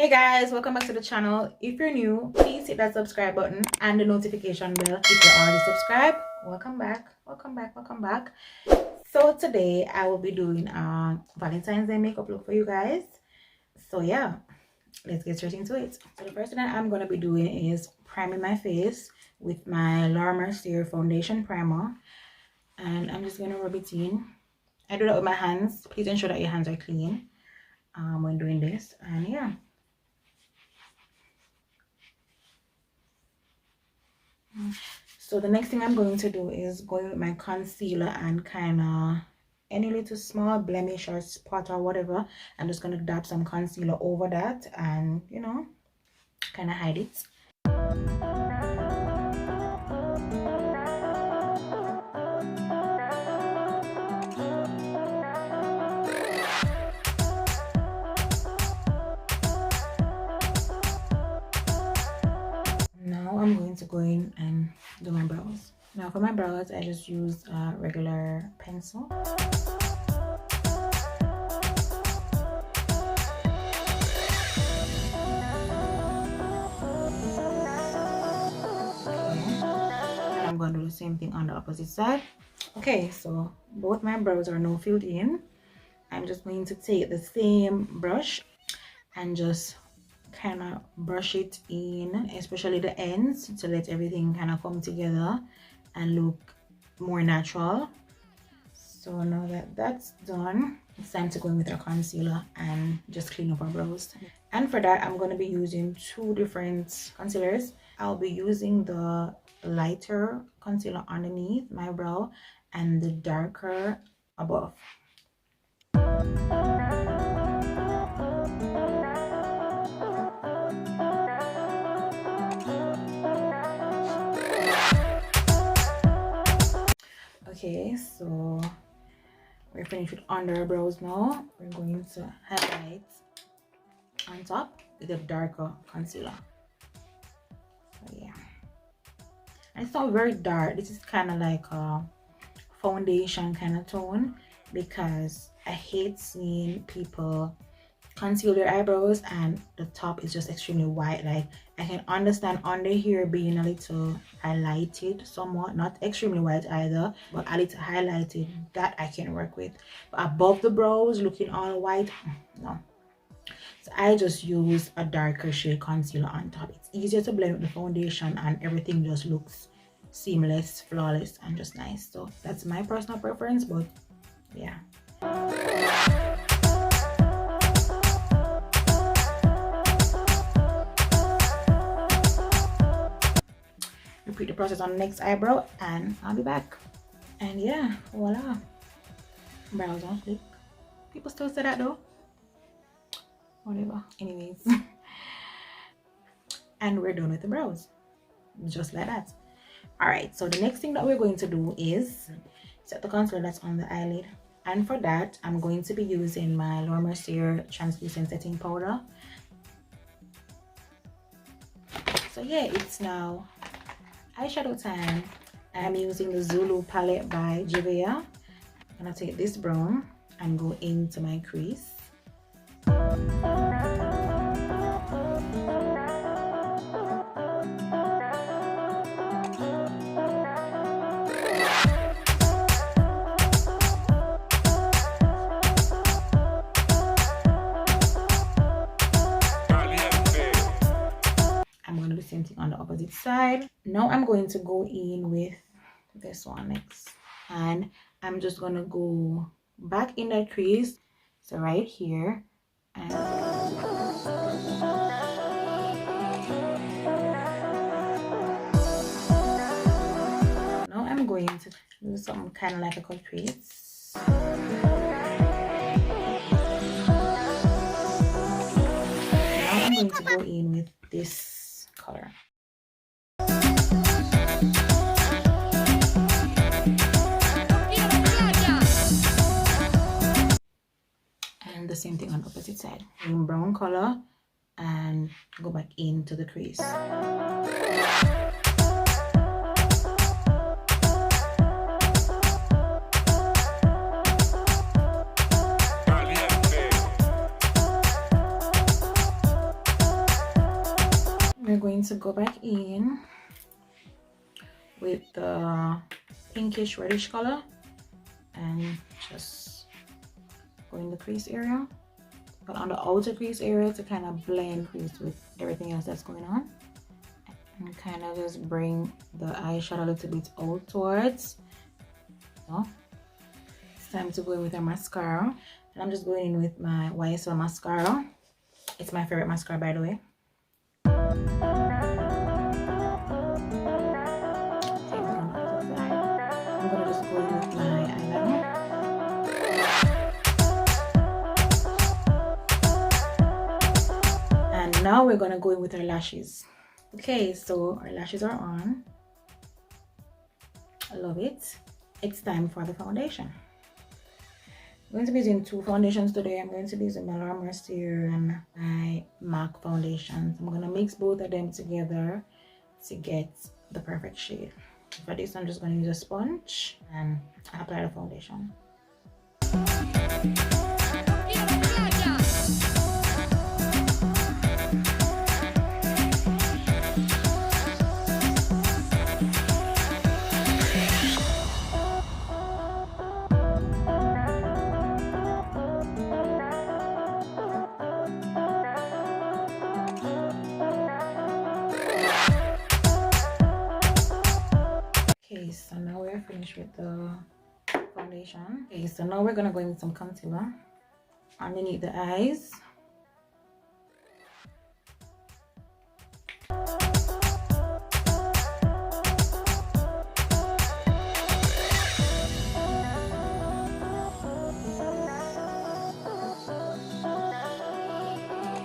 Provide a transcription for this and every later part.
Hey guys, welcome back to the channel. If you're new, please hit that subscribe button and the notification bell. If you're already subscribed, welcome back. So today I will be doing a Valentine's Day makeup look for you guys. So yeah, let's get straight into it. So the first thing that I'm going to be doing is priming my face with my Mascara foundation primer, and I'm just going to rub it in. I do that with my hands. Please ensure that your hands are clean when doing this. And yeah, so the next thing I'm going to do is go with my concealer and kind of any little small blemish or spot or whatever. I'm just going to dab some concealer over that and, you know, kind of hide it. Now I'm going to go in and do my brows. Now for my brows, I just use a regular pencil. I'm going to do the same thing on the opposite side. Okay, so both my brows are now filled in. I'm just going to take the same brush and just kind of brush it in, especially the ends, to let everything kind of come together and look more natural. So now that that's done, it's time to go in with our concealer and just clean up our brows. And for that, I'm going to be using two different concealers. I'll be using the lighter concealer underneath my brow and the darker above. Okay, so we're finished with under our brows now. We're going to highlight on top with a darker concealer. So yeah, and it's not very dark. This is kind of like a foundation kind of tone, because I hate seeing people conceal their eyebrows and the top is just extremely white. Like, I can understand under here being a little highlighted somewhat, not extremely white either, but a little highlighted, that I can work with. But above the brows looking all white, no. So I just use a darker shade concealer on top. It's easier to blend with the foundation and everything just looks seamless, flawless, and just nice. So that's my personal preference, but yeah. Repeat the process on the next eyebrow and I'll be back. And yeah, voila, brows on flick. People still say that though, whatever. Anyways, and we're done with the brows, just like that. All right, so the next thing that we're going to do is set the concealer that's on the eyelid, and for that I'm going to be using my Mascara translucent setting powder. So yeah, it's now eyeshadow time. I'm using the Zulu palette by Jivea. I'm gonna take this brown and go into my crease. I'm gonna do the same thing on the opposite side. Now I'm going to go in with this one next, and I'm just gonna go back in that crease, so right here, and now I'm going to do something kind of like a cut crease. Now I'm going to go in with this color. And the same thing on the opposite side. In brown color and go back into the crease. we're going to go back in with the pinkish reddish color and just go in the crease area, but on the outer crease area to kind of blend crease with everything else that's going on, and kind of just bring the eyeshadow a little bit out towards. So it's time to go in with our mascara, and I'm just going in with my Eyeshadow mascara. It's my favorite mascara, by the way. I'm gonna just go in with my eyeliner. And now we're gonna go in with our lashes. Okay, so our lashes are on. I love it. It's time for the foundation. I'm going to be using two foundations today. I'm going to be using my Laura Mercier and my MAC foundations. I'm gonna mix both of them together to get the perfect shade. For this, I'm just going to use a sponge and apply the foundation. Okay, so now we're finished with the foundation. Okay, so now we're gonna go in with some concealer underneath the eyes.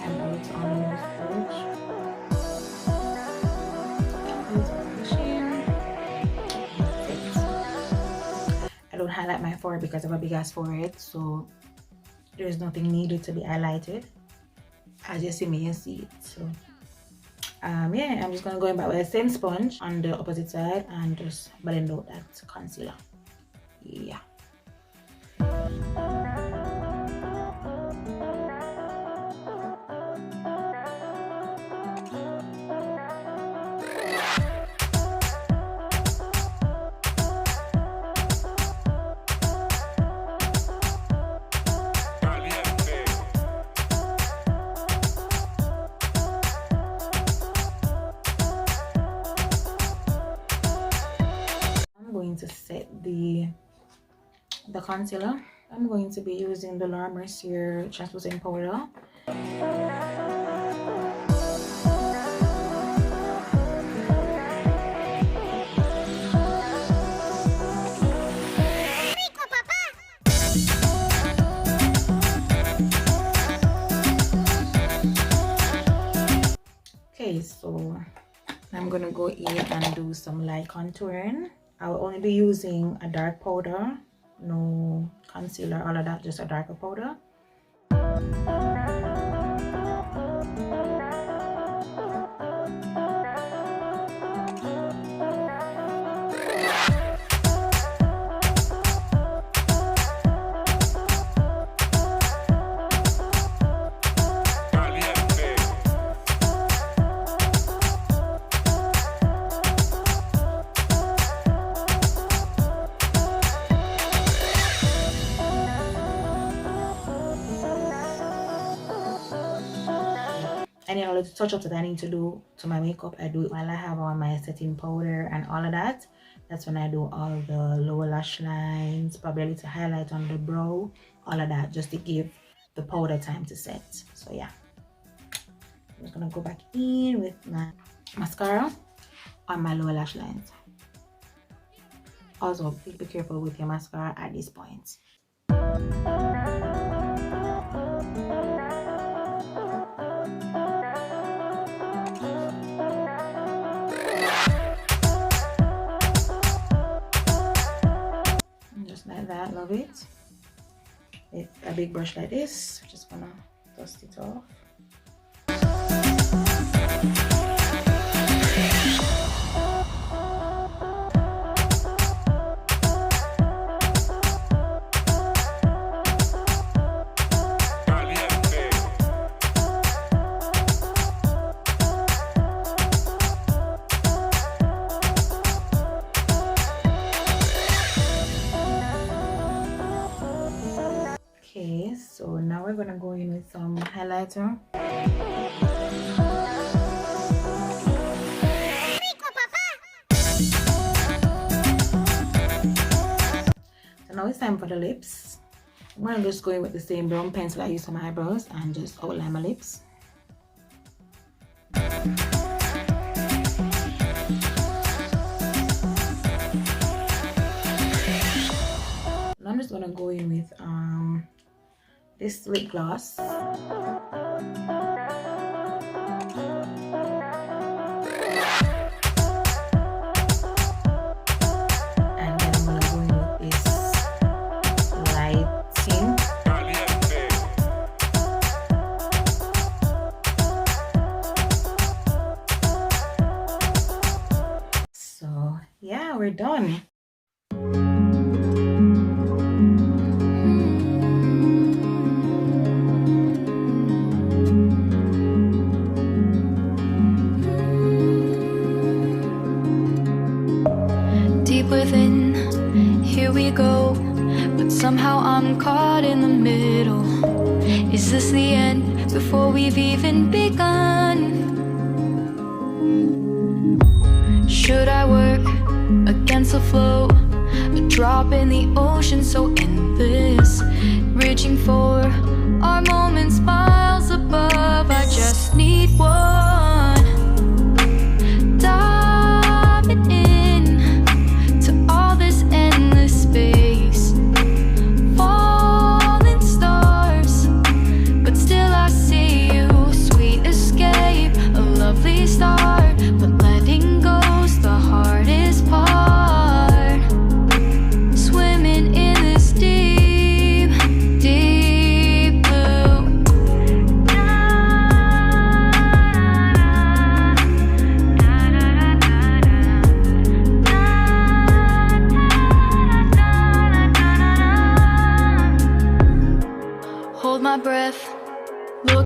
And a little on the nose bridge. I don't highlight my forehead because I have a big ass forehead, so there's nothing needed to be highlighted. As you see me, you see it. So yeah, I'm just gonna go in back with the same sponge on the opposite side and just blend out that concealer. Yeah. To set the concealer, I'm going to be using the Laura Mercier translucent powder. Okay, so I'm gonna go in and do some light contouring. I will only be using a dark powder, no concealer, all of that, just a darker powder. Any other touch-ups that I need to do to my makeup, I do it while I have on my setting powder and all of that. That's when I do all the lower lash lines, probably a little highlight on the brow, all of that, just to give the powder time to set. So yeah, I'm just gonna go back in with my mascara on my lower lash lines. Also, be careful with your mascara at this point. Just like that, love it. With a big brush like this, just gonna dust it off. highlighter. So now it's time for the lips. I'm gonna just go in with the same brown pencil I used for my eyebrows and just outline my lips. Now I'm just gonna go in with this lip gloss. Yeah, we're done. Deep within, here we go, but somehow I'm caught in the middle. Is this the end before we've even begun? Should I work against the flow, a drop in the ocean so endless, reaching for our moments by